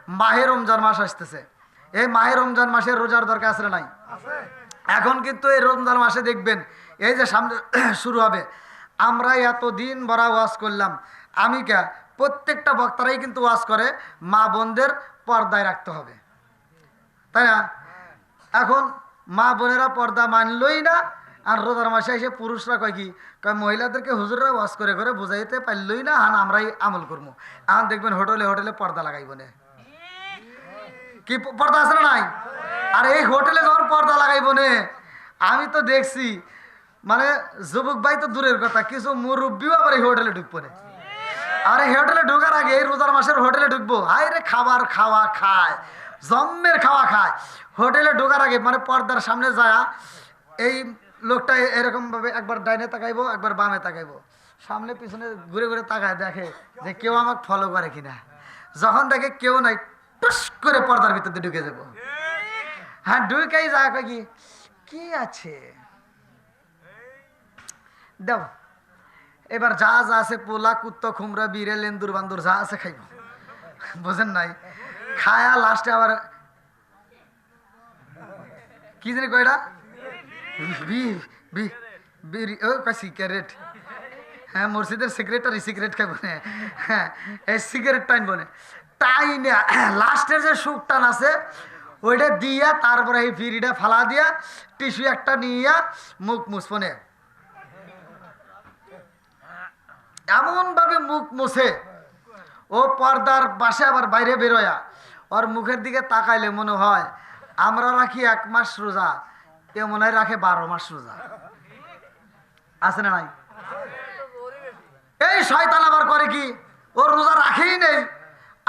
মাহে রমজান মাস আসতেছে। এই মাহে রমজান মাসে রোজার দরকার আছে না নাই? এখন কিন্তু এই রমজান মাসে দেখবেন এই যে সামনে শুরু হবে, আমরা এতদিন বড় ওয়াজ করলাম, আমি কে প্রত্যেকটা বক্তারাই কিন্তু ওয়াজ করে মা বোনদের পর্দায় রাখতে হবে, তাই না? এখন মা বোনেরা পর্দা মানলই না, আর রোজার মাসে এসে পুরুষরা কয় কি কয় মহিলাদেরকে হুজুররা ওয়াজ করে করে বুঝাইতে পারলই না, হান আমরাই আমল করবো। এখন দেখবেন হোটেলে হোটেলে পর্দা লাগাইব না, কি পর্দা আছে না নাই? আর এই হোটেলে যখন পর্দা লাগাইব নে, আমি তো দেখছি মানে যুবক ভাই তো দূরের কথা, কিছু মুরব্বীও আবার এই হোটেলে ঢুকবো না। আর এই হোটেলে ঢুকার আগে এই রোজার মাসের হোটেলে ঢুকবো, হায় রে খাবার খাওয়া খায়, জম্মের খাওয়া খায়। হোটেলে ঢোকার আগে মানে পর্দার সামনে যায় এই লোকটা এরকম ভাবে একবার ডাইনে তাকাইবো, একবার বামে তাকাইবো, সামনে পিছনে ঘুরে ঘুরে তাকায় দেখে যে কেউ আমাকে ফলো করে কিনা। যখন দেখে কেউ নাই, টুস করে পর্দার ভিতরে ঢুকে যাবো। হ্যাঁ, ঢুকেই যায় কি কি আছে দেব, এবার যা যা আছে পোলা কুত্তা খুমরা বিড়ে লেন্দুর বান্দুর যা আছে খাইব, বোঝেন নাই? খায়া লাস্টে আবার কি জানি কয়টা সিগারেট, হ্যাঁ মসজিদের সেক্রেটারি সিগারেট খাইব না, হ্যাঁ এই সিগারেট টাইনব না, টাইনে লাস্টের যে সুখ টান আছে ওইটা দিয়া তারপরে এই ফিরিটা ফালা দিয়া টিস্যু একটা নিয়া মুখ মুছপনে এমন ভাবে মুখ মুছে ও পর্দার পাশে আবার বাইরে বেরোয়া ওর মুখের দিকে তাকাইলে মনে হয় আমরা রাখি 1 মাস রোজা, এ মনে হয় রাখে 12 মাস রোজা। আছে না নাই? এই শয়তান আবার করে কি, ওর রোজা রাখেই নেই,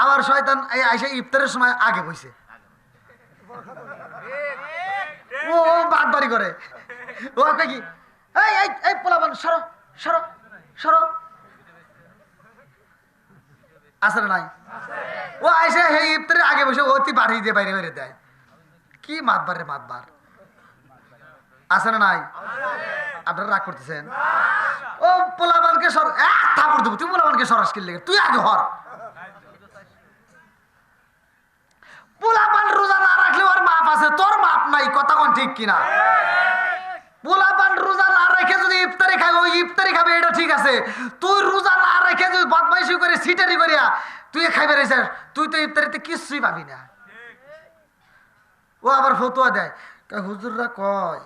আবার শয়তান এই আইসে ইফতারের সময় আগে বসে ও বাদবাড়ি করে। ও কি এই এই এই পোলাপান সরো সরো সরো, আছে না নাই? ও আইসে হে ইফতারের আগে বসে অতি বাড়িয়ে দিয়ে বাইরে বাইরে দেয়, কি মাতবার রে মাতবার, আছে না নাই? আপনারা রাগ করতেছেন? ও পোলাপানকে সর, থাপড় দেবো, তুই পোলাপানকে সরাস কিনলে, তুই আগে হর। পোলাপান রোজা না রাখলে ওর মাপ আছে, তোর মাপ নাই, কথা কোন ঠিক কিনা? পোলাপান রোজা না রেখে যদি ইফতারি খাবে, ওই ইফতারি খাবে এটা ঠিক আছে, তুই রোজা না রেখে যদি বদমাইশি করে সিটারি করিয়া তুই খাইবে রেছিস, তুই তো ইফতারিতে কিছুই পাবি না। ও আবার ফতুয়া দেয়, হুজুররা কয়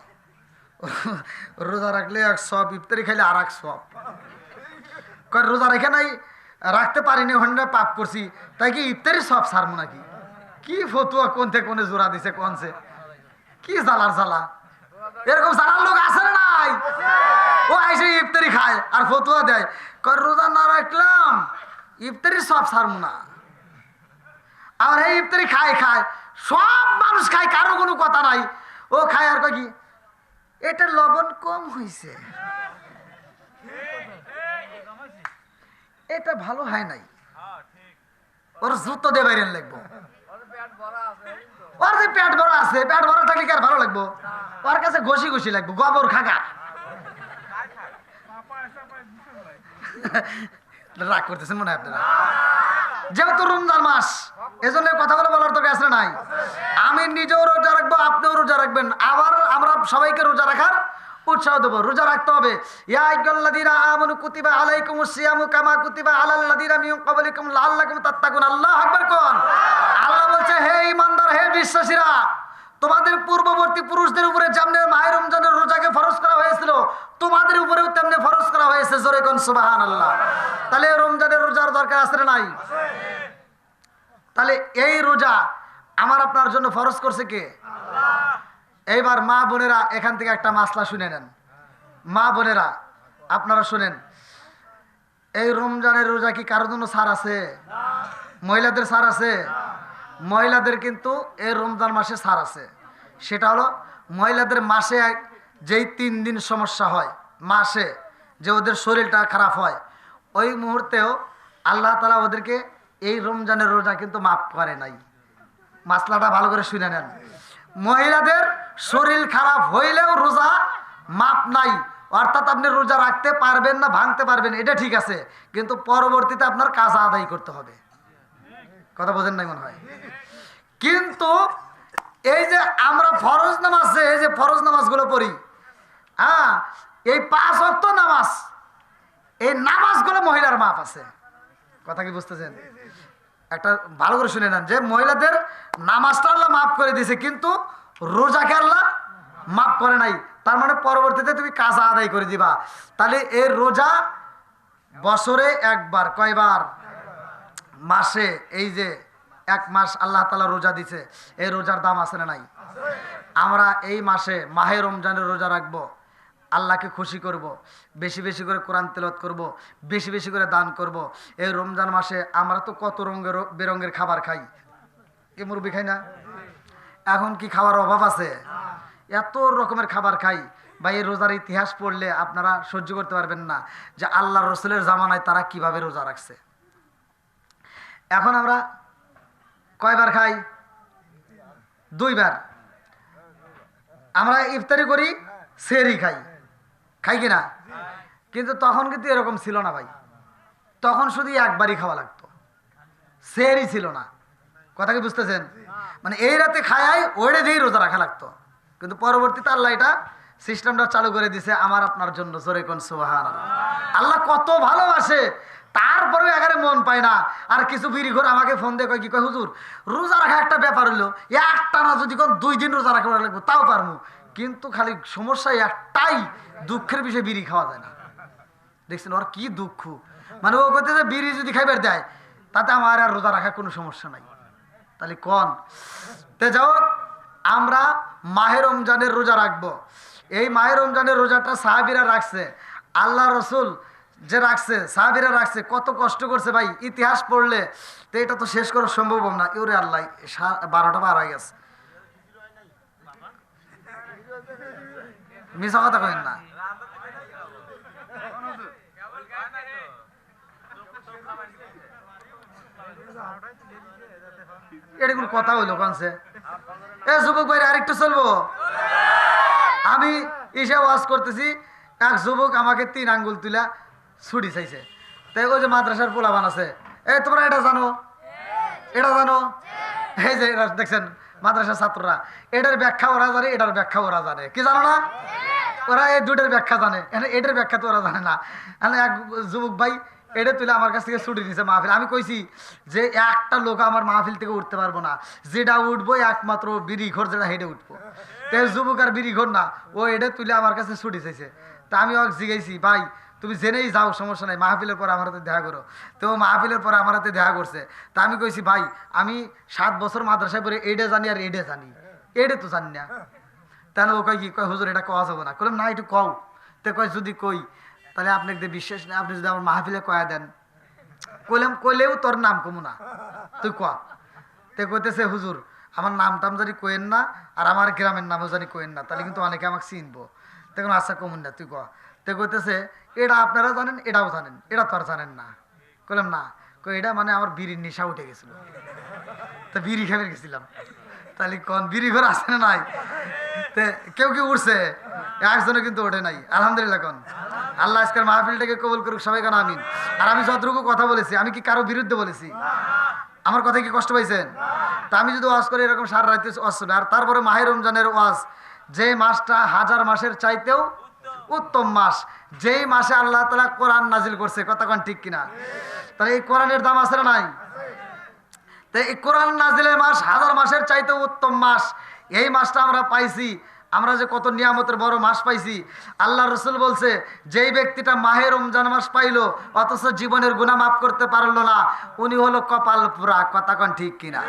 রোজা রাখলে 1 সব, ইফতারি খাইলে আর 1 সব। কয় রোজা রেখে নাই, রাখতে পারিনি, হন্ডা পাপ করছি, তাই কি ইফতারি সব সারমু নাকি? কি ফতুয়া কোন থেকে কোনে জোড়া দিছে, কোনছে কি জ্বালার জ্বালা, এরকম জানার লোক আছে না নাই? ও আইসে ইফতারি খায় আর ফতুয়া দেয়, কয় রোজা না রাখলাম ইফতারি সব সারমু না। আর এই ইফতারি খায় খায়, সব মানুষ খায়, কারো কোনো কথা নাই, ও খায় আর কয় কি এটা লবণ কম হয়েছে, এটা ভালো হয় নাই, ওর জুতো দিয়ে বাইরে লাগবো, ওর যে পেট ভরা আছে, পেট ভরা থাকলে কি আর ভালো লাগবো? ওর কাছে ঘষি ঘষি লাগবো, গোবর খাগা। রাগ করতেছেন মনে হয় আপনারা? যেহেতু রমজান মাস, এজন্য কথাগুলো বলার তো আসলে নাই। আমি নিজেও রোজা রাখবো, আপনিও রোজা রাখবেন, আবার আমরা সবাইকে রোজা রাখার উৎসাহ দেবো। রোজা রাখতে হবে। ইয়া আইয়ুহাল্লাযীনা আমানু কুতিবা আলাইকুমুস সিয়ামু কামা কুতিবা আলাল্লাযীনা মিন ক্বাবলিকুম লাআল্লাকুম তাত্তাকুন। আল্লাহু আকবার কোন। আল্লাহ বলছে, হে ঈমানদার, হে বিশ্বাসীরা, তোমাদের পূর্ববর্তী পুরুষদের উপরে যেমন মাহে রমজানের রোজাকে ফরজ করা হয়েছিল, তোমাদের উপরেও তেমনি ফরজ করা হয়েছে। জোরে কোন সুবহানাল্লাহ। তাহলে রমজানের রোজার দরকার আছে না নাই? তাহলে এই রোজা আমার আপনার জন্য ফরজ করছে কে? এইবার মা বোনেরা এখান থেকে একটা মাসলা শুনে নেন। মা বোনেরা আপনারা শুনেন, এই রমজানের রোজা কি কারোর জন্য ছাড় আছে? মহিলাদের ছাড় আছে? মহিলাদের কিন্তু এই রমজান মাসে ছাড় আছে। সেটা হলো মহিলাদের মাসে যেই 3 দিন সমস্যা হয়, মাসে যে ওদের শরীরটা খারাপ হয়, ওই মুহূর্তেও আল্লাহ তাআলা ওদেরকে এই রমজানের রোজা কিন্তু মাফ করে নাই। মাসলাটা ভালো করে শুনে নেন। মহিলাদের শরীর খারাপ হইলেও রোজা মাপ নাই, অর্থাৎ আপনি রোজা রাখতে পারবেন না, ভাঙতে পারবেন, এটা ঠিক আছে, কিন্তু পরবর্তীতে আপনার কাজা আদায় করতে হবে। কথা বোঝেন নাই মনে হয়। কিন্তু এই যে আমরা ফরজ নামাজ, এই যে ফরজ নামাজগুলো পড়ি, হ্যাঁ, এই 5 ওয়াক্ত নামাজ, এই নামাজগুলো মহিলার মাপ আছে। কথা কি বুঝতেছেন? একটা ভালো করে শুনে নেন যে মহিলাদের নামাজটা আল্লাহ মাফ করে দিয়েছে, কিন্তু রোজাকে আল্লাহ মাফ করে নাই। তার মানে পরবর্তীতে তুমি কাজা আদায় করে দিবা। তাহলে এই রোজা বছরে একবার, কয়বার? মাসে। এই যে 1 মাস আল্লাহ তাআলা রোজা দিছে, এই রোজার দাম আছে না নাই? আমরা এই মাসে মাহে রমজানের রোজা রাখবো, আল্লাহকে খুশি করব, বেশি বেশি করে কোরআন তেলাওয়াত করব, বেশি বেশি করে দান করব। এই রমজান মাসে আমরা তো কত রঙের বেরঙের খাবার খাই, এ মুরব্বি খাই না? এখন কি খাওয়ার অভাব আছে? এত রকমের খাবার খাই ভাই। এই রোজার ইতিহাস পড়লে আপনারা সহ্য করতে পারবেন না যে আল্লাহ রসুলের জামানায় তারা কিভাবে রোজা রাখছে। এখন আমরা কয়বার খাই? 2 বার। আমরা ইফতারি করি, সেহরি খাই, খাই কিনা? কিন্তু তখন কিন্তু এরকম ছিল না ভাই। তখন শুধু একবারই খাওয়া লাগতো, সেহরি ছিল না। কথা কি বুঝতেছেন? মানে এই রাতে খায় ওইটা দিয়েই রোজা রাখা লাগতো। কিন্তু পরবর্তীতে আল্লাহ এটা সিস্টেমটা চালু করে দিছে আমার আপনার জন্য। জোরে কোন সুবহানাল্লাহ। আল্লাহ কত ভালোবাসে, তারপরেও এখানে মন পায় না। আর কিছু বিড়িঘর আমাকে ফোন দিয়ে কয়, কি কয়, হুজুর রোজা রাখা একটা ব্যাপার হলো, একটা না যদি কোন 2 দিন রোজা রাখা লাগবে তাও পারবো, কিন্তু খালি সমস্যা একটাই, দুঃখের বিষয় বিড়ি খাওয়া যায় না। দেখছেন ওর কি দুঃখ। মানে ও করতে যে বিড়ি যদি খাইবার দেয় তাতে আমার আর রোজা রাখার কোনো সমস্যা নাই। তাহলে কোন তে যাও, আমরা মাহে রমজানের রোজা রাখবো। এই মাহে রমজানের রোজাটা সাহাবীরা রাখছে, আল্লাহ রসুল যে রাখছে, সাহাবীরা রাখছে, কত কষ্ট করছে ভাই। ইতিহাস পড়লে তো এটা তো শেষ করা সম্ভব না। ইউরে আল্লাহ 12টা বার হয়ে গেছে, মিছা কথা কইেন না। এটা কোন কথা হইলো কনসে? এ যুবক ভাই আরেকটু চলবো। আমি ইসে ওয়াজ করতেছি, এক যুবক আমাকে 3 আঙ্গুল তুলা ছুটি চাইছে। তাই ওই যে মাদ্রাসার পোলাবান আছে, এই তোমরা এটা জানো, এটা জানো, এই যে এরা দেখছেন মাদ্রাসার ছাত্ররা, এটার ব্যাখ্যা ওরা জানে, এটার ব্যাখ্যা ওরা জানে। কি জানো না? ওরা এই দুইটার ব্যাখ্যা জানে, এটার ব্যাখ্যা তো ওরা জানে না। এক যুবক ভাই এটা তুলে আমার কাছ থেকে ছুটি নিছে মাহফিল। আমি কইছি যে একটা লোক আমার মাহফিল থেকে উঠতে পারবো না, যেটা উঠবো একমাত্র বিড়ি ঘর, যেটা হেঁটে উঠবো। তো যুবক আর বিড়ি ঘর না, ও এটা তুলে আমার কাছে ছুটি চাইছে। তা আমি ওকে জিজ্ঞাসি, ভাই তুমি জেনেই যাও, সমস্যা নাই, মাহফিলের পরে আমার হাতে দেখা করো। তো মাহফিলের পরে আমার হাতে দেখা করছে। তা আমি কইছি, ভাই আমি 7 বছর মাদ্রাসায় পড়ে এইটা জানি আর এইটা জানি, এইটা তো জানি না। তাহলে ও কয়, কি কয়, হুজুর এটা কওয়া যাবে না। কইলাম না, একটু কও। তো কয়, যদি কই তাহলে আপনাকে বিশ্বাস নেই, আপনি যদি আমার মাহফিলে কয়া দেন। কইলাম, কইলেও তোর নাম কমু না, তুই কয়া। তে কইতেছে, হুজুর আমার নাম টাম জানি কোয়েন না, আর আমার গ্রামের নামও জানি কোয়েন না, তাহলে কিন্তু অনেকে আমাকে চিনবো। তখন আচ্ছা কমুন না, তুই কয়া। তে কইতেছে, এটা আপনারা জানেন, এটাও জানেন, এটা তো আর জানেন না। কইলাম না। কই এটা মানে আমার বিড়ির নেশা উঠে গেছিল, তো বিড়ি খেয়ে গেছিলাম। তাহলে কোন বিড়ি ঘর আছে না নাই? কেউ কেউ উঠছে, একজনে কিন্তু ওঠে নাই। আলহামদুলিল্লাহ কোন আল্লাহ আজকের মাহফিলটাকে কবুল করুক সবাই, কেন আমিন। আর আমি যতটুকু কথা বলেছি, আমি কি কারো বিরুদ্ধে বলেছি? আমার কথা কি কষ্ট পাইছেন? তা আমি যদি ওয়াজ করি এরকম সারা রাতে ওয়াজ শুনে, আর তারপরে মাহে রমজানের ওয়াজ, যে মাসটা 1000 মাসের চাইতেও উত্তম মাস, যেই মাসে আল্লাহ তাআলা কোরআন নাজিল করছে, কথা কোন ঠিক কিনা? তাহলে এই কোরআনের দাম আছে না নাই? তো এই কোরআন নাজিলের মাস 1000 মাসের চাইতেও উত্তম মাস, এই মাসটা আমরা পাইছি। আমরা যে কত নিয়ামতের বড় মাস পাইছি। আল্লাহ রসুল বলছে, যেই ব্যক্তিটা মাহে রমজান মাস পাইলো অথচ জীবনের গুনাহ মাফ করতে পারলো না, উনি হলো কপাল পোড়া। কথা কোন ঠিক কিনা?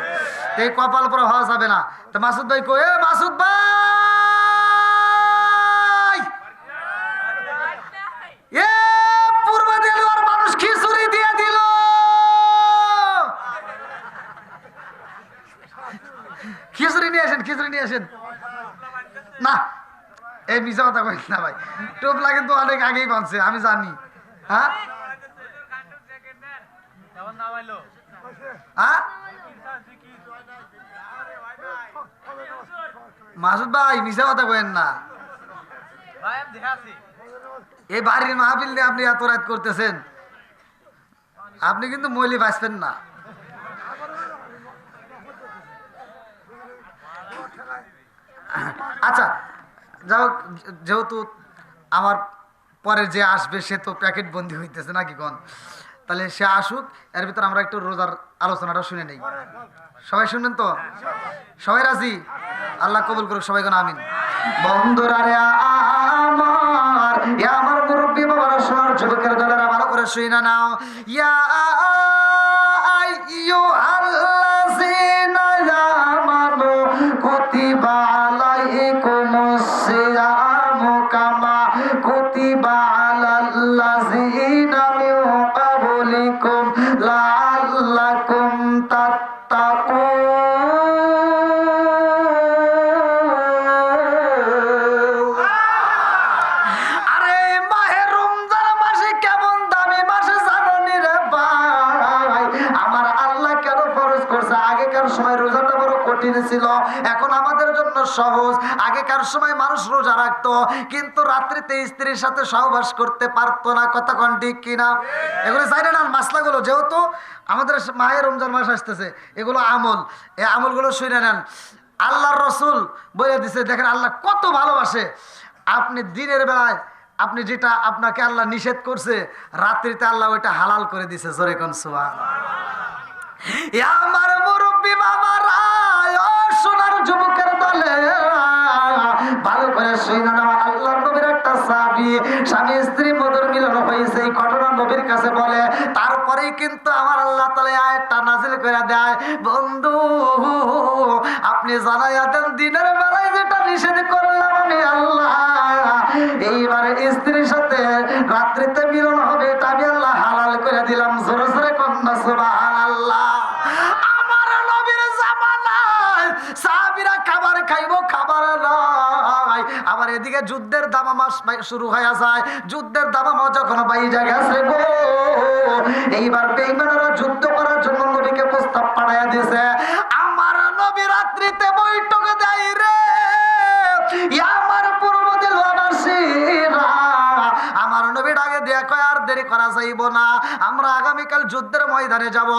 এই কপাল পোড়া হওয়া যাবে না। তো মাসুদ ভাই কই, এ মাসুদ ভাই, এ পূর্ব দেলোয়ার মানুষ খিচুড়ি দিয়ে দিল, খিচুড়ি নিয়ে আসেন, খিচুড়ি নিয়ে আসেন। না, এই মিশা কথা কই না ভাই, টোপলা কিন্তু অনেক আগেই বানছে, আমি জানি। হ্যাঁ হ্যাঁ মাসুদ ভাই মিশা কথা কইেন না। এই বাড়ির মাহফিল নিয়ে আপনি এত রাত করতেছেন, আপনি কিন্তু মইলি বাঁচবেন না। আচ্ছা যাই হোক, যেহেতু আমার পরে যে আসবে সে তো প্যাকেট বন্দি হইতেছে নাকি কোন, তাহলে সে আসুক, এর ভিতর আমরা একটু রোজার আলোচনাটা শুনে নেই। সবাই শুনবেন তো? সবাই রাজি? আল্লাহ কবুল করুক সবাই কোন আমিন। বন্ধুরা রে আমার, আমার মুরব্বী বাবারা, সোনার যুবকের দলেরা ভালো করে শুই না নাও। ইয়া আইয়ুহাল্লাযীনা আমানু কুতিবা আলাইকুমুস সিয়ামু কামা কুতিবা আলাল্লাযীনা মিন ক্বাবলিকুম লাআল্লাকুম তাত্তাকুন। আরে মাহে রমজান মাসে কেমন দামি মাসে জানো নি রে ভাই? আমার আল্লাহ কেন ফরজ করছে? আগেকার সময় রোজাটা বড় কঠিন ছিল, এখন আমাদের জন্য সহজ। আগেকার সময় মানুষ রোজা রাখতো কিন্তু রাত্রিতে স্ত্রীর সাথে সহবাস করতে পারতো না। কথা কোন ঠিক কিনা? এগুলো জানেন না মাসলাগুলো, যেহেতু আমাদের মাহে রমজান মাস আসতেছে, এগুলো আমল, এই আমলগুলো শুনে নেন। আল্লাহর রসুল বলে দিছে, দেখেন আল্লাহ কত ভালোবাসে। আপনি দিনের বেলায় আপনি যেটা আপনাকে আল্লাহ নিষেধ করছে, রাত্রিতে আল্লাহ ওইটা হালাল করে দিছে। জোরে কোন সুবহানাল্লাহ। আমার মুরব্বী বাবারা, ও সোনার যুবকের দলে ভালো করে শুনে নাও। আল্লাহর নবীর একটা সাহাবী, স্বামী স্ত্রী মধুর মিলন হয়েছে, এই ঘটনা নবীর কাছে বলে। তারপরেই কিন্তু আমার আল্লাহ তাআলা আয়াতটা নাযিল করে দেয়, বন্ধু আপনি জানাইয়া দেন দিনের বেলায় যেটা নিষেধ করলাম আমি আল্লাহ, এইবারে স্ত্রীর সাথে রাত্রিতে মিলন হবে, এটা আমি আল্লাহ হালাল করে দিলাম। জোরে জোরে কন্যা সুবহানাল্লাহ। আমার নবীর জামানায় সাহাবীরা খাবার খাইবো, খাবার নাই। আবার এদিকে যুদ্ধের দামামা শুরু হয়ে যায়। যুদ্ধের দামামা যখন বাইজা গেছে গো, এইবার বেঈমানরা যুদ্ধ করার জন্য নবীকে প্রস্তাব পাঠাইয়া দিয়েছে। আমার নবী রাত্রিতে বৈঠকে দেয় রে, আমার পূর্ব দিলওয়ানাসীরা, আমার নবী ডাকে দিয়া কয় আর দেরি করা যাইব না, আমরা আগামীকাল যুদ্ধের ময়দানে যাব।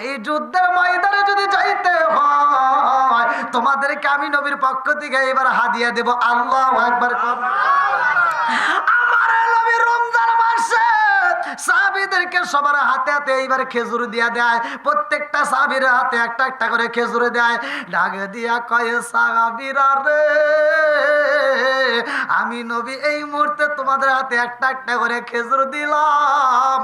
এই যুদ্ধের ময়দানে যদি যাইতে হয় তোমাদেরকে আমি নবীর পক্ষ থেকে এবার হাদিয়া দেব। আল্লাহু আকবার। আমার নবী রমজান মাসে সাহাবীদেরকে সবার হাতে হাতে এইবার খেজুর দিয়া দেয়। প্রত্যেকটা সাহাবীর হাতে একটা একটা করে খেজুর দেয়। ডাকে দিয়া কয়ে, সাহাবীরা রে, আমি নবী এই মুহূর্তে তোমাদের হাতে একটা একটা করে খেজুর দিলাম,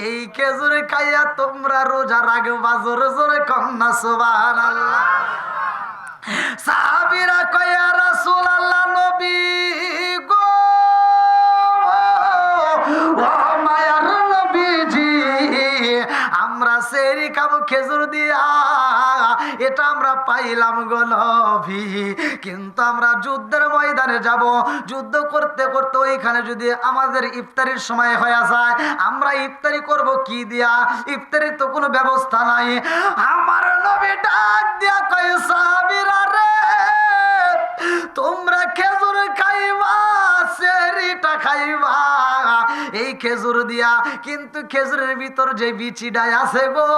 এই খেজুর খাইয়া তোমরা রোজা রাখবা। জোরে জোরে কন্যা সুবহানাল্লাহ। সাহাবীরা কয়, ইয়া রাসূলুল্লাহ, নবী গো, ও মায়ার নবীজি, আমরা সেহরি খাবো খেজুর দিয়া, এটা আমরা পাইলাম গো নবী, কিন্তু আমরা যুদ্ধের ময়দানে যাব, যুদ্ধ করতে করতে ওইখানে যদি আমাদের ইফতারির সময় হয়ে যায়, আমরা ইফতারি করব কি দিয়া? ইফতারির তো কোনো ব্যবস্থা নাই। আমার নবী ডাক দিয়া কয়, সাহাবীরা রে, তোমরা খেজুর খাইবা, সেহরিটা খাইবা এই খেজুর দিয়া, কিন্তু খেজুরের ভিতর যে বিচিটা আছে গো,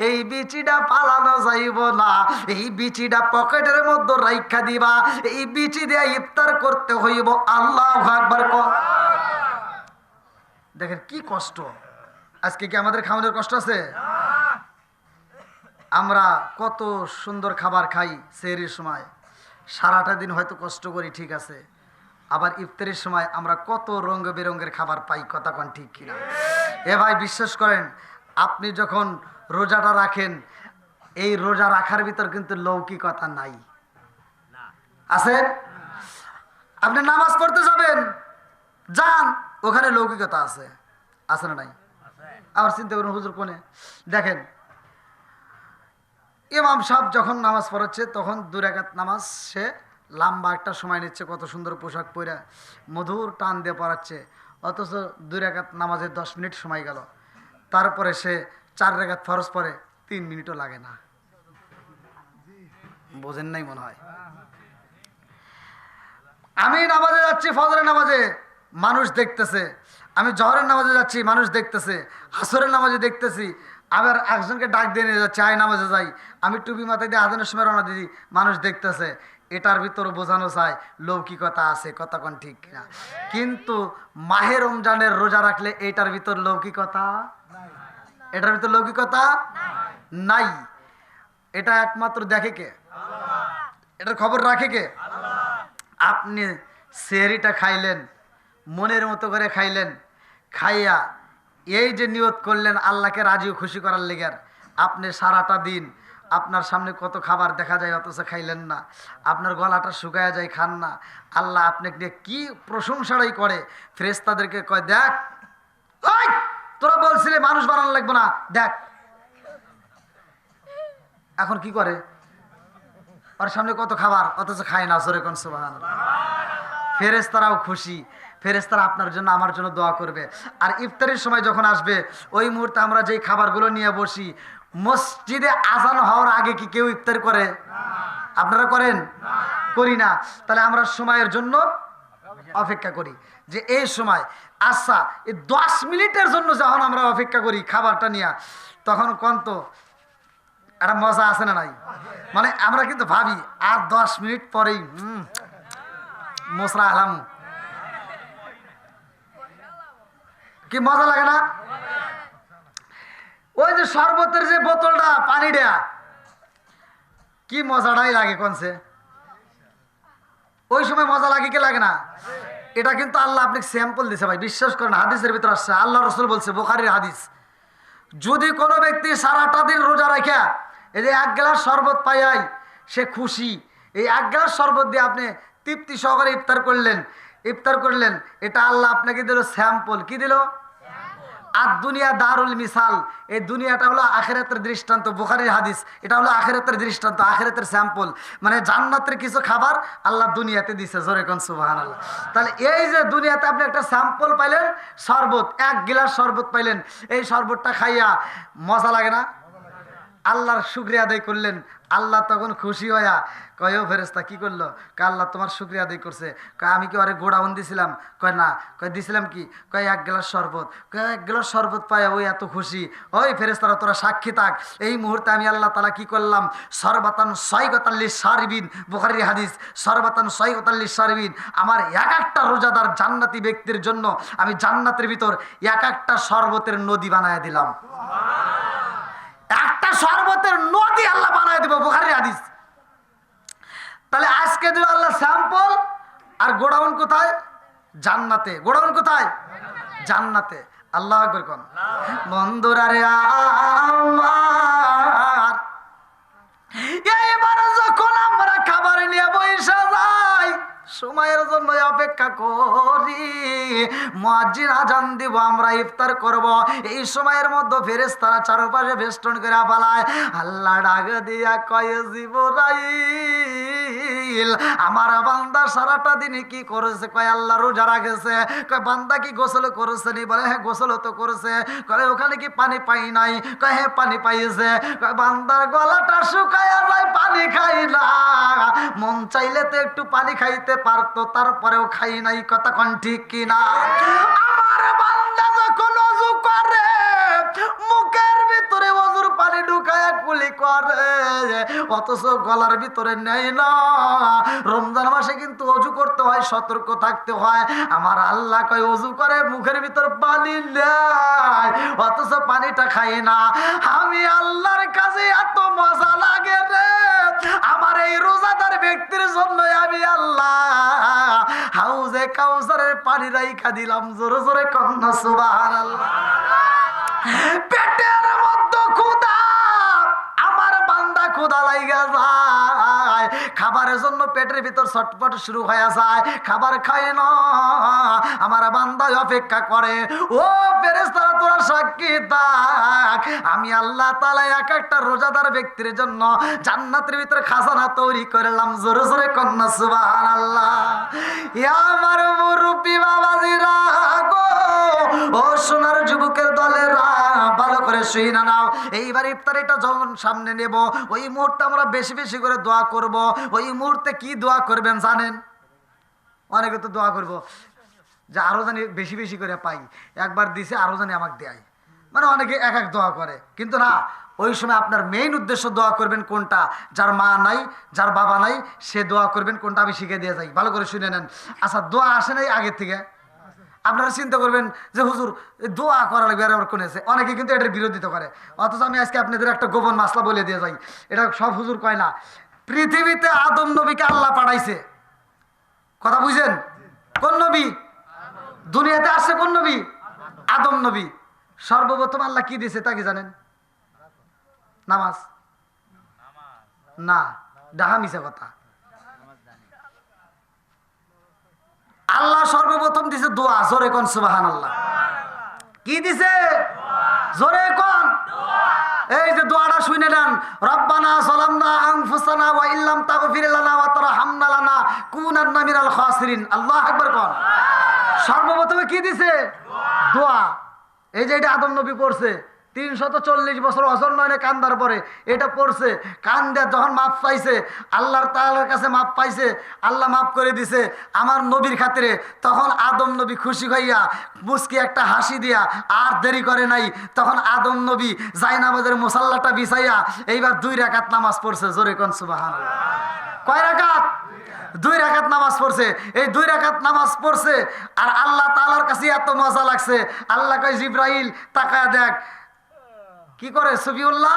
এই বিচিটা পালানো যাইব না, এই বিচিটা পকেটের মধ্যে রাইখা দিবা, এই বিচি দিয়া ইফতার করতে হইব। আল্লাহু আকবার। দেখেন কি কষ্ট। আজকে কি আমাদের খাওয়ানোর কষ্ট আছে? আমরা কত সুন্দর খাবার খাই সেহরির সময়, সারাটা দিন হয়তো কষ্ট করি, ঠিক আছে, আবার ইফতারের সময় আমরা কত রঙ বেরঙের খাবার পাই। কথা কোন ঠিক কিনা? এ ভাই বিশ্বাস করেন, আপনি যখন রোজাটা রাখেন, এই রোজা রাখার ভিতর কিন্তু লৌকিকতা নাই। আছে? আপনি নামাজ পড়তে যাবেন, যান, ওখানে লৌকিকতা আছে, আছে না নাই? আবার চিন্তা করুন, হুজুর কোনে? দেখেন ইমাম সাহেব যখন নামাজ পড়াচ্ছে, তখন 2 রাকাত নামাজ সে লম্বা একটা সময় নিচ্ছে, কত সুন্দর পোশাক পরে মধুর টান দিয়ে পড়াচ্ছে, অথচ 2 রাকাত নামাজে 10 মিনিট সময় গেল। তারপরে সে 4 রাকাত ফরজ পড়ে, 3 মিনিটও লাগে না। বোঝেন নাই মনে হয়। আমি নামাজে যাচ্ছি, ফজরের নামাজে মানুষ দেখতেছে, আমি জহরের নামাজে যাচ্ছি, মানুষ দেখতেছে, আসরের নামাজে দেখতেছি, আবার একজনকে ডাক দিয়ে নিয়ে যাচ্ছে, আয় নামাজে যাই, আমি টুপি মাথায় দিয়ে আজানের সময় রওনা দিই, মানুষ দেখতেছে। এটার ভিতরে বোঝানো যায় লৌকিকতা আছে, কথা কোন ঠিক না? কিন্তু মাহে রমজানের রোজা রাখলে এটার ভিতর লৌকিকতা, এটার ভিতর লৌকিকতা নাই। এটা একমাত্র দেখে কে? এটার খবর রাখে কে? আপনি সেহরিটা খাইলেন, মনের মতো করে খাইলেন, খাইয়া এই যে নিয়ত করলেন আল্লাহকে রাজি ও খুশি করার লেগে, আপনি সারাটা দিন আপনার সামনে কত খাবার দেখা যায় অথচ খাইলেন না, আপনার গলাটা শুকায়া যায়, খান না। আল্লাহ আপনাকে নিয়ে কি প্রশংসাটাই করে, ফেরেশতাদেরকে কয় দেখ ওই তোরা বলছিলে মানুষ বানানো লাগবে না, দেখ এখন কি করে, ওর সামনে কত খাবার অথচ খায় না, জোরে কোন সুবহানাল্লাহ। ফেরেশতারাও খুশি, ফেরেশতারা আপনার জন্য আমার জন্য দোয়া করবে। আর ইফতারের সময় যখন আসবে ওই মুহূর্তে আমরা যেই খাবারগুলো নিয়ে বসি, মসজিদে আজান হওয়ার আগে কি কেউ ইফতার করে? আপনারা করেন? করি না। তাহলে আমরা সময়ের জন্য অপেক্ষা করি যে এই সময়, আচ্ছা এই 10 মিনিটের জন্য যখন আমরা অপেক্ষা করি খাবারটা নিয়ে, তখন কন্ত একটা মজা আছে না নাই? মানে আমরা কিন্তু ভাবি আর 10 মিনিট পরেই মোসরা আলাম, কি মজা লাগে না? ওই যে শরবতের যে বোতলটা পানি দেয়া, কি মজাটাই লাগে কোনছে, ওই সময় মজা লাগে কি লাগে না? এটা কিন্তু আল্লাহ আপনাকে স্যাম্পল দিছে ভাই, বিশ্বাস করেন। হাদিসের ভিতর আসছে, আল্লাহ রসুল বলছে, বুখারীর হাদিস, যদি কোনো ব্যক্তি সারাটা দিন রোজা রাখা এই যে 1 গ্লাস শরবত পাইয়াই সে খুশি, এই 1 গ্লাস শরবত দিয়ে আপনি তৃপ্তি সহকারে ইফতার করলেন, এটা আল্লাহ আপনাকে দিল স্যাম্পল। কি দিল? আর দুনিয়া দারুল মিসাল, এই দুনিয়াটা হলো আখিরাতের দৃষ্টান্ত। বুখারীর হাদিস, এটা হলো আখিরাতের দৃষ্টান্ত, আখিরাতের স্যাম্পল। মানে জান্নাতের কিছু খাবার আল্লাহ দুনিয়াতে দিছে, জোরে কোন সুবহানাল্লাহ। তাহলে এই যে দুনিয়াতে আপনি একটা স্যাম্পল পাইলেন, শরবত 1 গ্লাস শরবত পাইলেন, এই শরবতটা খাইয়া মজা লাগে না? আল্লাহর শুকরিয়া আদায় করলেন, আল্লাহ তখন খুশি হইয়া কয় ও ফেরেশতা কি করলো? কয় আল্লাহ তোমার শুকরিয়া আদায় করছে। কয় আমি কি আরে গোড়াউন দিছিলাম? কয় না। কয় দিছিলাম কি? কয় 1 গ্লাস শরবত। কয় 1 গ্লাস শরবত পায় ওই এত খুশি। ওই ফেরেশতারা তোরা সাক্ষী থাক, এই মুহূর্তে আমি আল্লাহ তাআলা কি করলাম? সরবাতান সয়গতাল লিশারিবিন, বুখারীর হাদিস, সরবাতান সয়গতাল লিশারিবিন, আমার এক একটা রোজাদার জান্নাতি ব্যক্তির জন্য আমি জান্নাতের ভিতর এক একটা শরবতের নদী বানায় দিলাম। একটা শরবতের নদী আল্লাহ বানায় দিব, বুখারীর হাদিস। তাহলে আজকে দিল আল্লাহ স্যাম্পল, আর গোডাউন কোথায়? জান্নাতে। গোডাউন কোথায়? জান্নাতে। আল্লাহু আকবার কোন। বন্ধুরা রে আমার, এইবার যখন আমরা খাবার নিয়ে বসে যাই, সময়ের জন্য অপেক্ষা করি, মুয়াজ্জিন আজান দিব, আমরা ইফতার করব, এই সময়ের মধ্যে ফেরেশতারা চারপাশে বেষ্টন করে ফেলায়। আল্লাহ ডাক দিয়া কয় জিবরাইল, আমার বান্দা সারাটা দিনে কি করেছে? কয় আল্লাহ রোজা রাখেছে। কয় বান্দা কি গোসল করেছে নি? বলে হ্যাঁ গোসল তো করেছে। কয় ওখানে কি পানি পাই নাই? কয় হ্যাঁ পানি পাইছে। কয় বান্দার গলাটা শুকায়া যায়, পানি খাই না, মন চাইলে তো একটু পানি খাইতে পারতো, তারপরেও খাই নাই, কথা কোন ঠিক কিনা? আমার বান্দা যখন ওযু করে মুখের ভিতরে ওযুর পানি ঢুকায়া কুলি করে, অথচ গলার ভিতরে নেই না। রমজান মাসে কিন্তু ওযু করতে হয়, সতর্ক থাকতে হয়। আমার আল্লাহ কয় ওযু করে মুখের ভিতর পানি নেয়, অথচ পানিটা খাই না। আমি আল্লাহর কাছে এত মজা লাগে রে, আমার এই রোজাদার ব্যক্তির জন্য আমি আল্লাহ হাউজে কাউসারের পানি রাইখা দিলাম, জোরে জোরে কন্যা সুবহানাল্লাহ। পেটের মধ্যে ক্ষুধা, আমার বান্দা ক্ষুধা লাইগা যায়, খাবারের জন্য পেটের ভিতর ছটফট শুরু হয়ে যায়, খাবার খায় না, আমার বান্দা অপেক্ষা করে। ও ফেরেশতারা তোরা সাক্ষী থাক, আমি আল্লাহ তাআলা এক একটা রোজাদার ব্যক্তির জন্য জান্নাতের ভিতরে খাজানা তৈরি করলাম, জোরে জোরে কন্যা সুবহানাল্লাহ। ইয়া আমার মুরব্বি বাবাজিরা গো, ও সোনার যুবকের দলেরা, ভালো করে শুইনা নাও। এইবার ইফতারিটা যখন সামনে নেব, ওই মুহূর্তে আমরা বেশি বেশি করে দোয়া করব। ওই মুহূর্তে কি দোয়া করবেন জানেন? অনেকে তো দোয়া করব যে আরো জানি বেশি বেশি করে পাই, একবার দিছে আরো জানি আমাকে দেয়, মানে অনেকে এক এক দোয়া করে। কিন্তু না, ওই সময় আপনার মেইন উদ্দেশ্য দোয়া করবেন কোনটা, যার মা নাই যার বাবা নাই সে দোয়া করবেন কোনটা, আমি শিখে দিয়ে যাই, ভালো করে শুনে নেন। আচ্ছা, দোয়া আসে নাই আগের থেকে? আপনারা চিন্তা করবেন যে হুজুর দোয়া করা লাগবে, আর কোন আছে, অনেকে কিন্তু এটার বিরোধিতা করে। অথচ আমি আজকে আপনাদের একটা গোপন মাসলা বলে দিয়ে যাই, এটা সব হুজুর কয় না। পৃথিবীতে আদম নবীকে আল্লাহ পাঠাইছে, কথা বুঝছেন? কোন নবী দুনিয়াতে আসছে? কোন নবী? আদম নবী। সর্বপ্রথম আল্লাহ কি দিয়েছে তা কি জানেন? নামাজ না, ডাহা মিশা কথা। আল্লাহ সর্বপ্রথম দিছে দোয়া, জোরে কোন সুবহানাল্লাহ। কি দিছে? জোরে কোন। এই যে দোয়াটা শুনে নেন, রব্বানা যালামনা আনফুসানা ওয়া ইল্লাম তাগফির লানা ওয়া তারহামনা লানাকুনান্না মিনাল খাসিরিন। আল্লাহু আকবার কোন। সর্বপ্রথমে কি দিছে? দোয়া। এই যে এটা আদম নবী পড়ছে 340 বছর অজর নয়নে কান্দার পরে এটা পড়ছে, কান দেয়া যখন মাপ পাইছে, আল্লাহর তাআলার কাছে মাপ পাইছে, আল্লাহ মাফ করে দিছে আমার নবীর খাতিরে। তখন আদম নবী খুশি হইয়া মুস্কি একটা হাসি দিয়া আর দেরি করে নাই, তখন আদম নবী জায়নামাজের মুসাল্লাটা বিছাইয়া এইবার 2 রাকাত নামাজ পড়ছে, জোরে কোন সুবহানাল্লাহ। কয় রাকাত? 2 রাকাত নামাজ পড়ছে। এই 2 রাকাত নামাজ পড়ছে আর আল্লাহ তাআলার কাছে এত মজা লাগছে, আল্লাহ কয় জিবরাইল তাকায় দেখ। কি করে সফিউল্লাহ?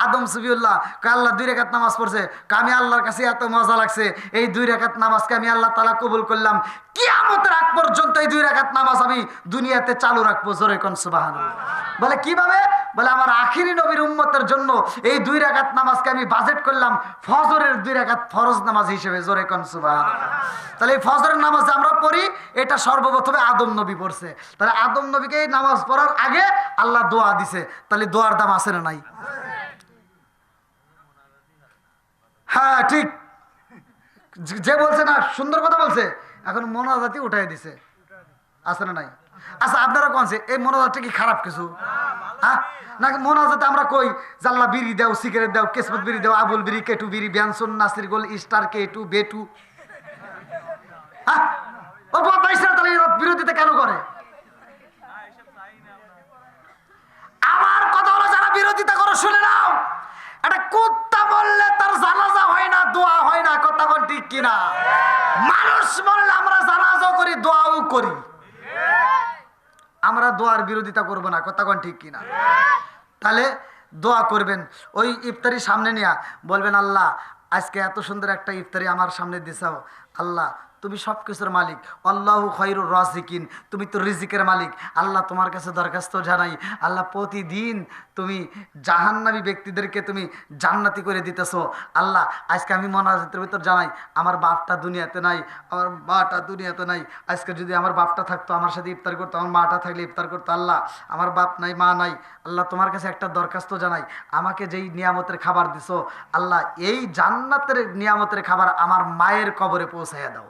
আদম সফিউল্লাহ কয় আল্লাহ 2 রাকাত নামাজ পড়ছে, আমি আল্লাহর কাছে এত মজা লাগছে, এই 2 রাকাত নামাজকে আমি আল্লাহ তাআলা কবুল করলাম, কিয়ামতের আগ পর্যন্ত এই 2 রাকাত নামাজ আমি দুনিয়াতে চালু রাখবো, জোরে কোন সুবহানাল্লাহ। বলে কিভাবে? বলে আমার আখিরি নবীর উম্মতের জন্য এই 2 রাকাত নামাজকে আমি বাজেট করলাম ফজরের 2 রাকাত ফরজ নামাজ হিসেবে, জোরে কোন সুবহানাল্লাহ। তাহলে এই ফজরের নামাজ আমরা পড়ি, এটা সর্বপ্রথমে আদম নবী পড়ছে। তাহলে আদম নবীকে এই নামাজ পড়ার আগে আল্লাহ দোয়া দিছে, তাহলে দোয়ার দাম আছে না নাই? হ্যাঁ ঠিক, যে বলছে না সুন্দর কথা বলছে, এখন মোনাজাতি উঠাই দিছে, আছে না নাই? আচ্ছা আপনারা কোনছে এই মোনাজাতটা কি খারাপ কিছু? হ্যাঁ নাকি মোনাজাতে আমরা কই জাল্লা বিড়ি দাও, সিগারেট দাও, কেসমত বিড়ি দাও, আবুল বিড়ি, কেটু বিড়ি, ব্যানসন, নাসির গোল, স্টার, কেটু, বেটু। হ্যাঁ ও বদাইছে, তাহলে বিরোধিতা কেন করে? আমার কথা হলো যারা বিরোধিতা করো শুনে নাও, একটা কুত্তা বললে তার জানাজা হয় না, দোয়া হয় না, কথা বল ঠিক কিনা? মানুষ বললে আমরা জানাজাও করি, দোয়াও করি, আমরা দোয়ার বিরোধিতা করব না, কথা কোন ঠিক কিনা? তাহলে দোয়া করবেন, ওই ইফতারি সামনে নিয়ে বলবেন আল্লাহ আজকে এত সুন্দর একটা ইফতারি আমার সামনে দিছাও, আল্লাহ তুমি সব কিছুর মালিক, আল্লাহু খায়রুর রাযিকিন, তুমি তো রিজিকের মালিক। আল্লাহ তোমার কাছে দরখাস্ত জানাই, আল্লাহ প্রতিদিন তুমি জাহান্নামী ব্যক্তিদেরকে তুমি জান্নাতি করে দিতেছো। আল্লাহ আজকে আমি মোনাজাতের ভিতর জানাই আমার বাপটা দুনিয়াতে নাই, আমার মাটা দুনিয়াতে নাই, আজকে যদি আমার বাপটা থাকতো আমার সাথে ইফতার করতো, আমার মাটা থাকলে ইফতার করতো, আল্লাহ আমার বাপ নাই মা নাই, আল্লাহ তোমার কাছে একটা দরখাস্ত জানাই, আমাকে যেই নিয়ামতের খাবার দিছো আল্লাহ এই জান্নাতের নিয়ামতের খাবার আমার মায়ের কবরে পৌঁছাইয়া দাও।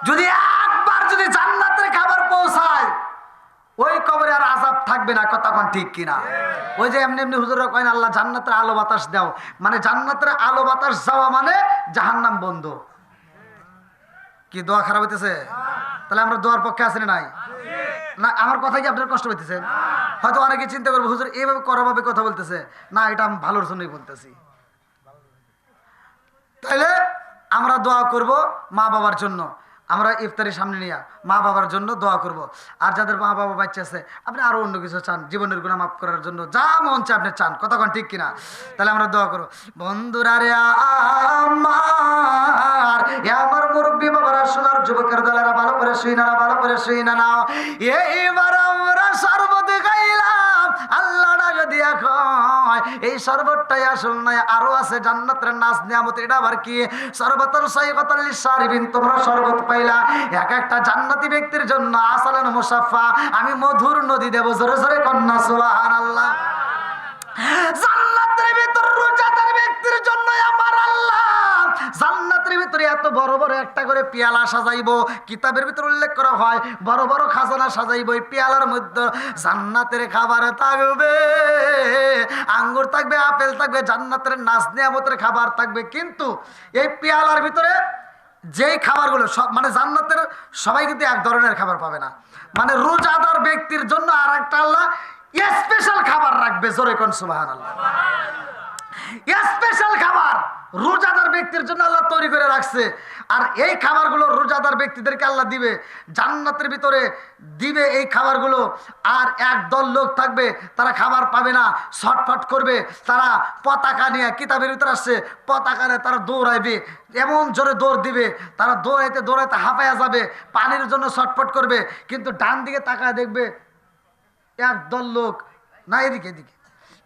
যদি একবার যদি জান্নাতের খাবার পৌঁছায় ওই কবরে আর আযাব থাকবে না, কথা কোন ঠিক কিনা? ওই যে এমনি এমনি হুজুররা কয় না আল্লাহ জান্নাতের আলো বাতাস দাও, মানে জান্নাতের আলো বাতাস যাওয়া মানে জাহান্নাম বন্ধ। কি দোয়া খারাপ হইতেছে? তাহলে আমরা দোয়ার পক্ষে আছি না নাই? না আমার কথা কি আপনার কষ্ট হইতেছে? হয়তো অনেকে চিন্তা করবো হুজুর এইভাবে করভাবে কথা বলতেছে, না এটা আমি ভালোর জন্যই বলতেছি। তাইলে আমরা দোয়া করব মা বাবার জন্য, আমরা ইফতারের সামনে নিয়ে মা বাবার জন্য দোয়া করব। আর যাদের মা বাবা বাচ্চা আছে আপনি আরো অন্য কিছু চান, জীবনের গুনাহ মাফ করার জন্য যা মন চায় আপনি চান, কথা কোন ঠিক কিনা? তাহলে আমরা দোয়া করব। বন্ধুরা রে আমার মুরব্বী বাবারা, সোনার যুবকের দলেরা, ভালো করে শুই না, ভালো করে শুই না নাও। এইবার আমরা শরবত খাইলাম, আল্লাহ ডাক দিয়া কয় এই শরবতটাই আসল নয়, আরো আছে জান্নাতের নাজ নিয়ামত। এটা আবার কি? শরবতুল সাইয়্যিবাতুল লিশারিবিন, তোমরা শরবত পাইলা এক একটা জান্নাতি ব্যক্তির জন্য আসালান মুসাফফা, আমি মধুর নদী দেব, জোরে জোরে কন্যা সুবহানাল্লাহ। জান্নাতের ভিতর রোজাদার ব্যক্তির জন্য আমার আল্লাহ জান্নাতের ভিতরে এত বড় বড় একটা করে পেয়ালা সাজাইবো। কিতাবের ভিতর উল্লেখ করা হয় বড় বড় খাজানা সাজাইবো, এই পেয়ালার মধ্যে জান্নাতের খাবার থাকবে, আঙ্গুর থাকবে, আপেল থাকবে, জান্নাতের নাজ নিয়ামতের খাবার থাকবে। কিন্তু এই পেয়ালার ভিতরে যেই খাবারগুলো সব মানে জান্নাতের সবাই কিন্তু এক ধরনের খাবার পাবে না, মানে রোজাদার ব্যক্তির জন্য আর একটা আল্লাহ স্পেশাল খাবার রাখবে, জোরে কোন সুবহানাল্লাহ। স্পেশাল খাবার রোজাদার ব্যক্তির জন্য আল্লাহ তৈরি করে রাখছে। আর এই খাবারগুলো রোজাদার ব্যক্তিদেরকে আল্লাহ দিবে, জান্নাতের ভিতরে দিবে এই খাবারগুলো। আর একদল লোক থাকবে, তারা খাবার পাবে না, ছটফট করবে, তারা পতাকা নিয়ে, কিতাবের ভিতরে আসছে পতাকা নিয়ে তারা দৌড়াইবে, এমন জোরে দৌড় দিবে, তারা দৌড়াইতে দৌড়াইতে হাঁপায়া যাবে, পানির জন্য ছটফট করবে। কিন্তু ডান দিকে তাকায় দেখবে একদল লোক, না এদিকে এদিকে,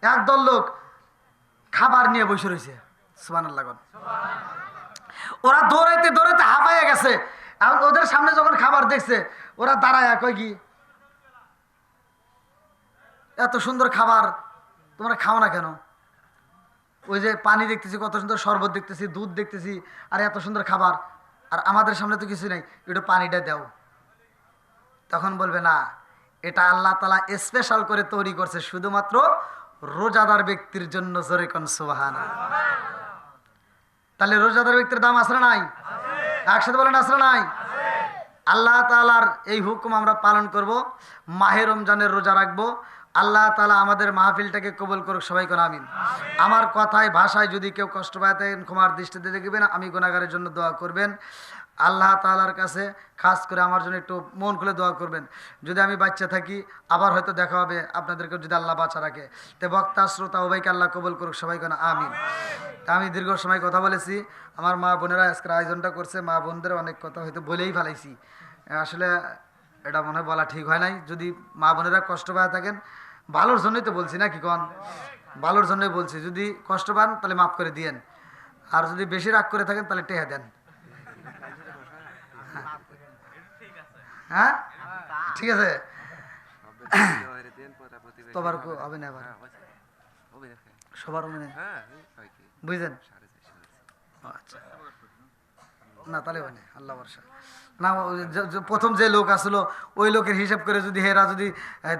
একদল লোক খাবার নিয়ে বসে রয়েছে। সুবহানাল্লাহ। ওরা দৌড়াইতে দৌড়াইতে হাঁপাইয়া গেছে। এখন ওদের সামনে যখন খাবার দেখছে, ওরা দাঁড়ায় কয় কি, এত সুন্দর খাবার তোমরা খাও না কেন? ওই যে পানি দেখতেছি, কত সুন্দর শরবত দেখতেছি, দুধ দেখতেছি, আর এত সুন্দর খাবার, আর আমাদের সামনে তো কিছু নেই, একটু পানিটা দাও। তখন বলবে না, এটা আল্লাহ তাআলা স্পেশাল করে তৈরি করছে শুধুমাত্র রোজাদার ব্যক্তির জন্য। জোরে কোন সুবহানাল্লাহ। তাহলে রোজাদার ব্যক্তির দাম আছে না নাই? একসাথে বলেন আছে না নাই? আল্লাহ তাআলার এই হুকুম আমরা পালন করব, মাহে রমজানের রোজা রাখবো। আল্লাহ তাআলা আমাদের মাহফিলটাকে কবুল করুক, সবাই কোন আমিন। আমার কথায় ভাষায় যদি কেউ কষ্ট পায় থাকেন ক্ষমার দৃষ্টিতে দেখবেন, আমি গুনাহগারের জন্য দোয়া করবেন। আল্লাহ তাআলার কাছে খাস করে আমার জন্য একটু মন খুলে দোয়া করবেন। যদি আমি বাচ্চা থাকি, আবার হয়তো দেখা হবে আপনাদেরকে, যদি আল্লাহ বাঁচা রাখে। তো বক্তা শ্রোতা উভয়কে আল্লাহ কবুল করুক, সবাই কোন আমিন। তা আমি দীর্ঘ সময় কথা বলেছি, আমার মা বোনেরা আজকের আয়োজনটা করছে, মা বোনদের অনেক কথা হয়তো বলেই ফেলাইছি। আসলে এটা মনে হয় বলা ঠিক হয় নাই। যদি মা বোনেরা কষ্ট পায় থাকেন, ভালোর জন্যই তো বলছি, না কি কন? ভালোর জন্যই বলছি। যদি কষ্ট পান তাহলে মাফ করে দিয়েন, আর যদি বেশি রাগ করে থাকেন তাহলে টেহা দেন। হ্যাঁ ঠিক আছে, তোমার হবে না আবার সবার বুঝলেন? আচ্ছা, না তাহলে হয় না, আল্লাহ ভরসা। না প্রথম যে লোক আসলো ওই লোকের হিসাব করে যদি হেরা যদি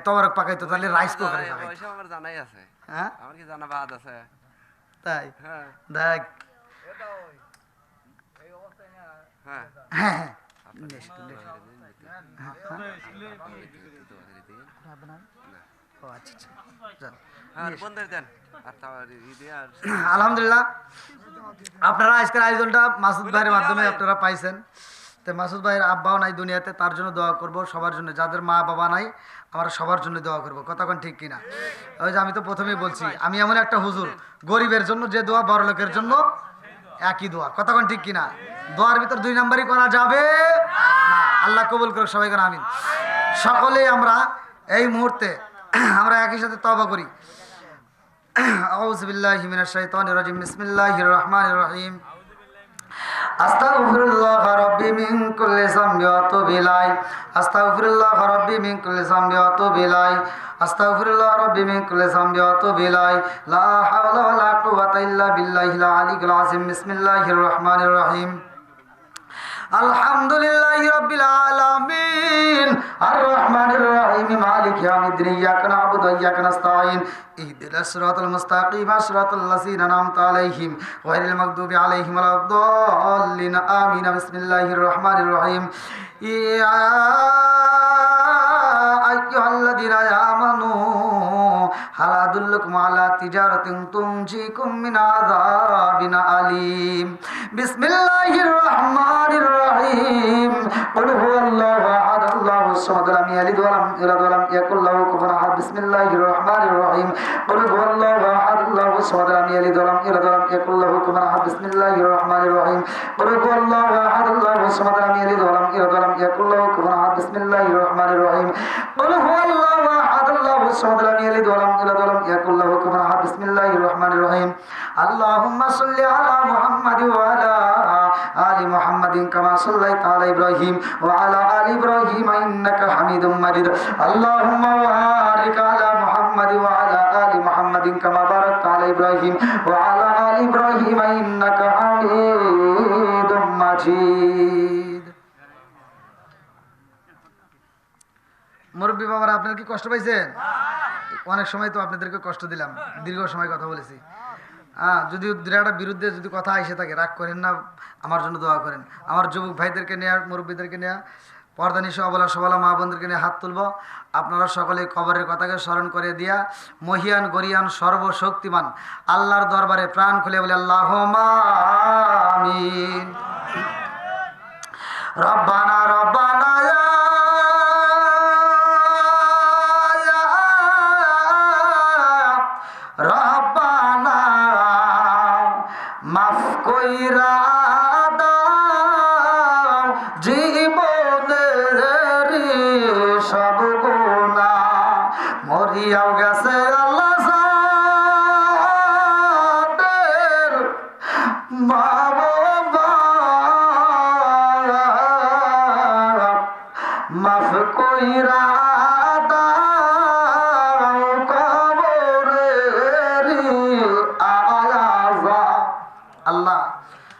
তোমার পাকাইতো তাহলে রাইস কুকারে জানাই আছে। হ্যাঁ আমার কি জানা বাদ আছে? তাই হ্যাঁ দেখ, হ্যাঁ হ্যাঁ হ্যাঁ আলহামদুলিল্লাহ, আপনারা আজকের আয়োজনটা মাসুদ ভাইয়ের মাধ্যমে আপনারা পাইছেন। তো মাসুদ ভাইয়ের আব্বাও নাই দুনিয়াতে, তার জন্য দোয়া করব সবার জন্য। যাদের মা বাবা নাই আমরা সবার জন্য দোয়া করব, কথা কোন ঠিক কিনা? ওই যে আমি তো প্রথমেই বলছি, আমি এমন একটা হুজুর, গরিবের জন্য যে দোয়া বড় লোকের জন্য একই দোয়া, কথা কোন ঠিক কিনা? দোয়ার ভিতর দুই নাম্বারই করা যাবে না। আল্লাহ কবুল করুক, সবাই কোন আমিন। সকলেই আমরা এই মুহূর্তে আমরা একই সাথে তওবা করি। আউযু বিল্লাহি মিনাশ শাইতানির রাজিম, বিসমিল্লাহির রহমানির রহিম। আস্তাগফিরুল্লাহ রাব্বি মিন কুল্লি যামবি ওয়া আতুবু ইলাইহি, আস্তাগফিরুল্লাহ রাব্বি মিন কুল্লি যামবি ওয়া আতুবু ইলাইহি, আস্তাগফিরুল্লাহ রাব্বি মিন কুল্লি যামবি ওয়া আতুবু ইলাইহি, লা হাওলা ওয়া লা কুওয়াতা ইল্লা বিল্লাহিল আলিয়্যিল আযীম। বিসমিল্লাহির রহমানির রহিম। আলহামদুলিল্লাহি রাব্বিল আলামিন, আর রহমানির রহিম, মালিকি ইয়াউমিদ্দিন, ইয়াকা না'বুদু ওয়া ইয়াকা নাস্তাঈন, ইহদিনাস সিরাতাল মুস্তাকিম, সিরাতাল লাযিনা আন'আমতা আলাইহিম গায়রিল মাগদুবি আলাইহিম ওয়ালাদ-দাল্লিন, আমিন। বিসমিল্লাহির রহমানির রহিম। ইয়া আইয়ুহাল্লাযীনা আমানু হাল আদুল্লুকুম আলা তিজারাতিন তুনজিকুম মিন আযাবিন আলীম। বিসমিল্লাহির রহমানির রহিম। কুল হুয়াল্লাহু আহাদ, আল্লাহুস সামাদ, লাম ইয়ালিদ ওয়া লাম ইউলাদ ওয়া লাম ইয়াকুল লাহু কুফুওয়ান আহাদ। বিসমিল্লাহির রহমানির রহিম। কুল হুয়াল্লাহু আহাদ, আল্লাহুস সামাদ, লাম ইয়ালিদ ওয়া লাম ইউলাদ ওয়া লাম ইয়াকুল লাহু কুফুওয়ান আহাদ। বিসমিল্লাহির রহমানির রহিম। কুল হুয়াল্লাহু আহাদ, আল্লাহুস সামাদ, লাম ইয়ালিদ ওয়া লাম ইউলাদ ওয়া লাম ইয়াকুল লাহু কুফুওয়ান আহাদ। বিসমিল্লাহির রহমানির রহিম। কুল হুয়াল্লাহু আহাদ, আল্লাহুস সামাদ, লাম ইয়ালিদ ওয়া লাম ইউলাদ ওয়া লাম ইয়াকুল লাহু কুফুওয়ান আহাদ। বিসমিল্লাহির রহমানির রহিম। আল্লাহুম্মা সাল্লি আলা মুহাম্মাদ ওয়া আলা আলি মুহাম্মাদিন কামা সাল্লাইতা আলা ইব্রাহিম ওয়া আলা আলি ইব্রাহিম ইন্নাকা হামিদুম মাজিদ। আল্লাহুম্মা বারিক আলা মুহাম্মাদ ওয়া আলা আলি মুহাম্মাদিন কামা বারাকতা আলা ইব্রাহিম ওয়া আলা আলি ইব্রাহিম ইন্নাকা হামিদুম মাজিদ। মুরব্বী বাবারা, আপনারা কি কষ্ট পাইছেন? অনেক সময় তো আপনাদেরকে কষ্ট দিলাম, দীর্ঘ সময় কথা বলেছি। যদি দুটার বিরুদ্ধে যদি কথা এসে থাকে রাগ করেন না, আমার জন্য দোয়া করেন। আমার যুবক ভাইদেরকে নেয়া, মুরব্বীদেরকে নেয়া, পর্দা নিশা অবলা সবলা মা বোনদেরকে নিয়ে হাত তুলব। আপনারা সকলে কবরের কথাকে স্মরণ করে দিয়া মহিয়ান গরিয়ান সর্বশক্তিমান আল্লাহর দরবারে প্রাণ খুলে বলে আল্লাহুম্মা আমিন। রব্বানা রব্বানা রব্বানা মাফ কইরা দাও জীবনের সব গুনাহ, মরিয়াও গেছে আল্লাহ সাদের বাবা, মাফ কইরা